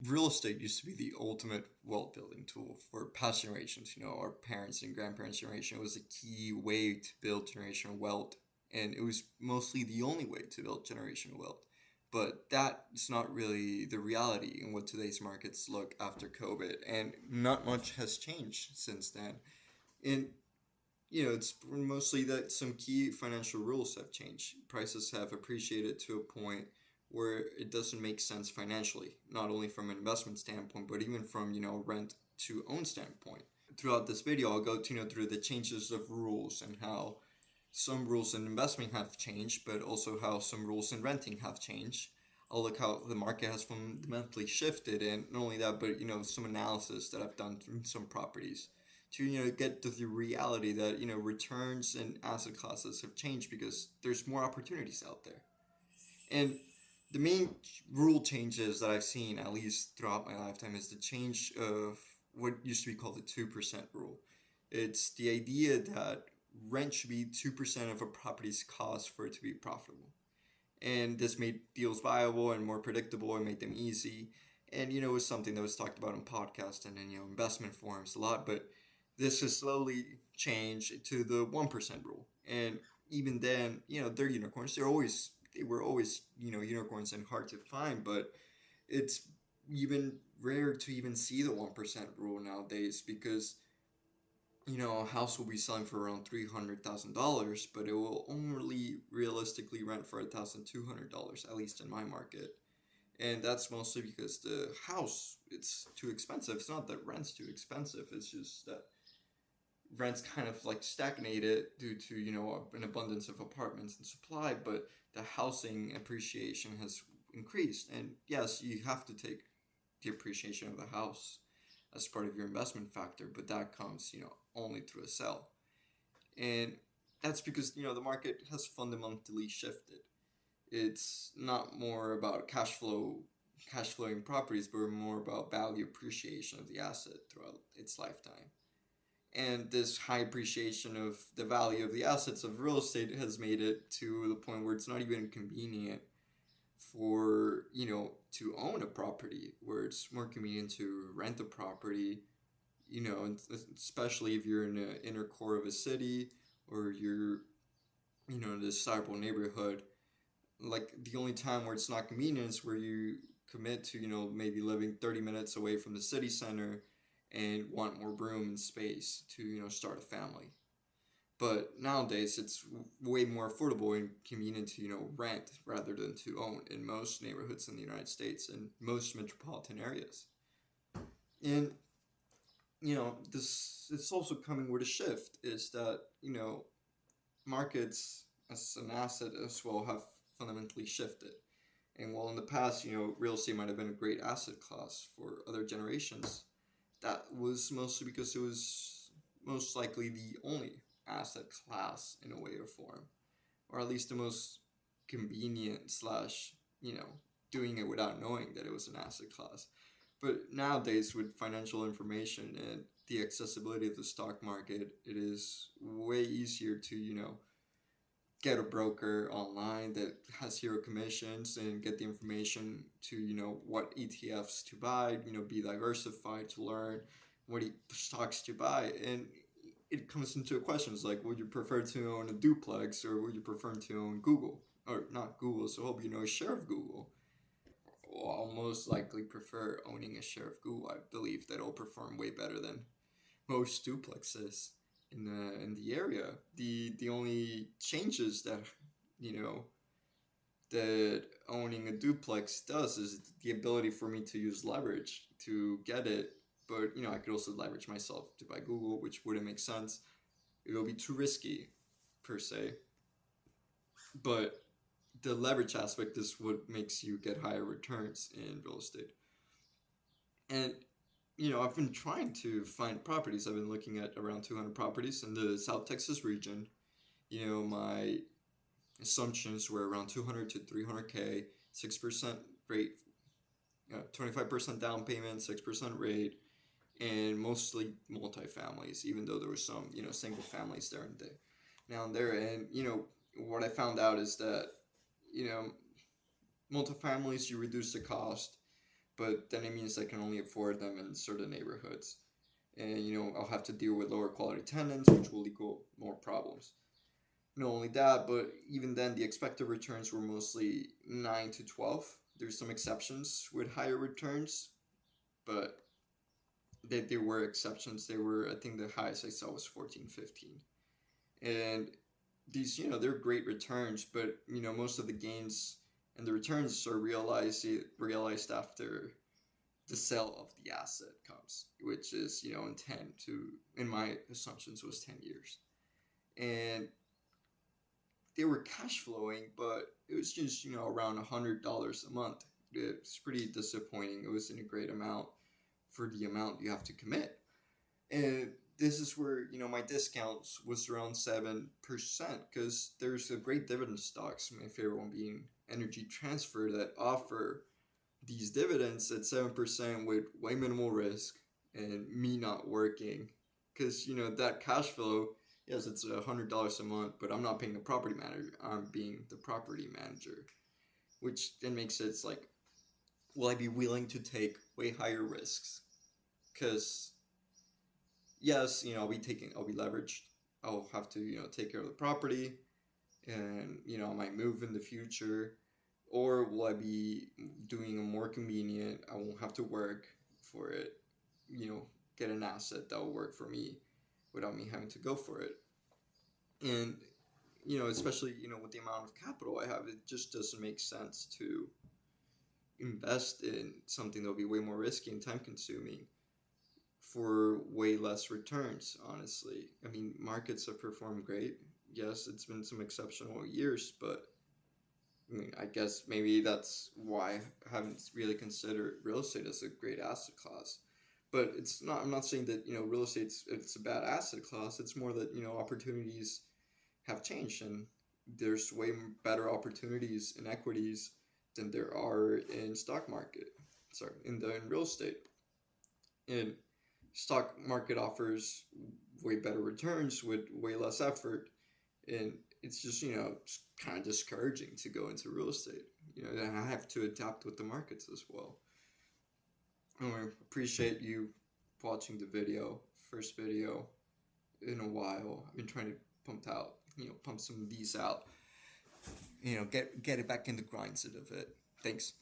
real estate used to be the ultimate wealth building tool for past generations. Our parents and grandparents' generation. It was a key way to build generational wealth, and it was mostly the only way to build generational wealth. But that's not really the reality in what today's markets look after COVID, and not much has changed since then. And it's mostly that some key financial rules have changed. Prices have appreciated to a point where it doesn't make sense financially, not only from an investment standpoint, but even from, rent to own standpoint. Throughout this video, I'll go to, through the changes of rules and how some rules in investing have changed, but also how some rules in renting have changed. I'll look how the market has fundamentally shifted, and not only that, but some analysis that I've done through some properties to get to the reality that returns and asset classes have changed because there's more opportunities out there. And the main rule changes that I've seen, at least throughout my lifetime, is the change of what used to be called the 2% rule. It's the idea that rent should be 2% of a property's cost for it to be profitable. And this made deals viable and more predictable and made them easy. And, it was something that was talked about on podcasts and in, investment forums a lot. But this has slowly changed to the 1% rule. And even then, they're unicorns. They were always, unicorns and hard to find. But it's even rare to even see the 1% rule nowadays because a house will be selling for around $300,000, but it will only realistically rent for $1,200, at least in my market. And that's mostly because the house, it's too expensive. It's not that rent's too expensive, it's just that rent's kind of like stagnated due to, an abundance of apartments and supply, but the housing appreciation has increased. And yes, you have to take the appreciation of the house as part of your investment factor, but that comes, only through a sell. And that's because, the market has fundamentally shifted. It's not more about cash flowing properties, but more about value appreciation of the asset throughout its lifetime. And this high appreciation of the value of the assets of real estate has made it to the point where it's not even convenient for, to own a property, where it's more convenient to rent a property, especially if you're in the inner core of a city or you're, in a desirable neighborhood. Like, the only time where it's not convenient is where you commit to, maybe living 30 minutes away from the city center and want more room and space to, start a family. But nowadays, it's way more affordable and convenient to, rent rather than to own in most neighborhoods in the United States and most metropolitan areas. And, this it's also coming with a shift is that, markets as an asset as well have fundamentally shifted. And while in the past, real estate might have been a great asset class for other generations, that was mostly because it was most likely the only asset class in a way or form, or at least the most convenient slash, doing it without knowing that it was an asset class. But nowadays, with financial information and the accessibility of the stock market, it is way easier to, get a broker online that has zero commissions and get the information to, what ETFs to buy, be diversified, to learn what stocks to buy. And it comes into questions like, would you prefer to own a duplex or would you prefer to own Google? Or not Google, so I hope a share of Google. Well, I'll most likely prefer owning a share of Google. I believe that it'll perform way better than most duplexes in the area. The only changes that that owning a duplex does is the ability for me to use leverage to get it. But I could also leverage myself to buy Google, which wouldn't make sense. It'll be too risky per se. But the leverage aspect is what makes you get higher returns in real estate. And I've been trying to find properties. I've been looking at around 200 properties in the South Texas region. My assumptions were around 200 to 300K, 6% rate, 25% down payment, 6% rate, and mostly multifamilies, even though there were some, single families there and there, now and there. And, what I found out is that, multifamilies, you reduce the cost, but then it means I can only afford them in certain neighborhoods. And, I'll have to deal with lower quality tenants, which will equal more problems. Not only that, but even then, the expected returns were mostly 9 to 12. There's some exceptions with higher returns, but they were exceptions. They were, I think the highest I saw was 14, 15. And these, they're great returns, but, most of the gains and the returns are realized after the sale of the asset comes, which is, in my assumptions, was 10 years. And they were cash flowing, but it was just, around $100 a month. It's pretty disappointing. It wasn't a great amount for the amount you have to commit. And this is where, my discounts was around 7%, because there's a great dividend stocks, my favorite one being Energy Transfer, that offer these dividends at 7% with way minimal risk and me not working. Because, that cash flow, yes, it's $100 a month, but I'm not paying the property manager. I'm being the property manager, which then makes it like, will I be willing to take way higher risks? Because, yes, I'll be leveraged. I'll have to, take care of the property, and, I might move in the future. Or will I be doing a more convenient, I won't have to work for it, get an asset that will work for me without me having to go for it. And, especially, with the amount of capital I have, it just doesn't make sense to invest in something that'll be way more risky and time consuming for way less returns, honestly. I mean, markets have performed great. Yes, it's been some exceptional years, but I guess maybe that's why I haven't really considered real estate as a great asset class. But it's not. I'm not saying that real estate's it's a bad asset class. It's more that opportunities have changed, and there's way better opportunities in equities than there are in stock market. Sorry, in real estate. And stock market offers way better returns with way less effort, and it's just it's kind of discouraging to go into real estate. And I have to adapt with the markets as well. I appreciate you watching the video, first video in a while. I've been trying to pump some of these out. Get it back in the grind of it. Thanks.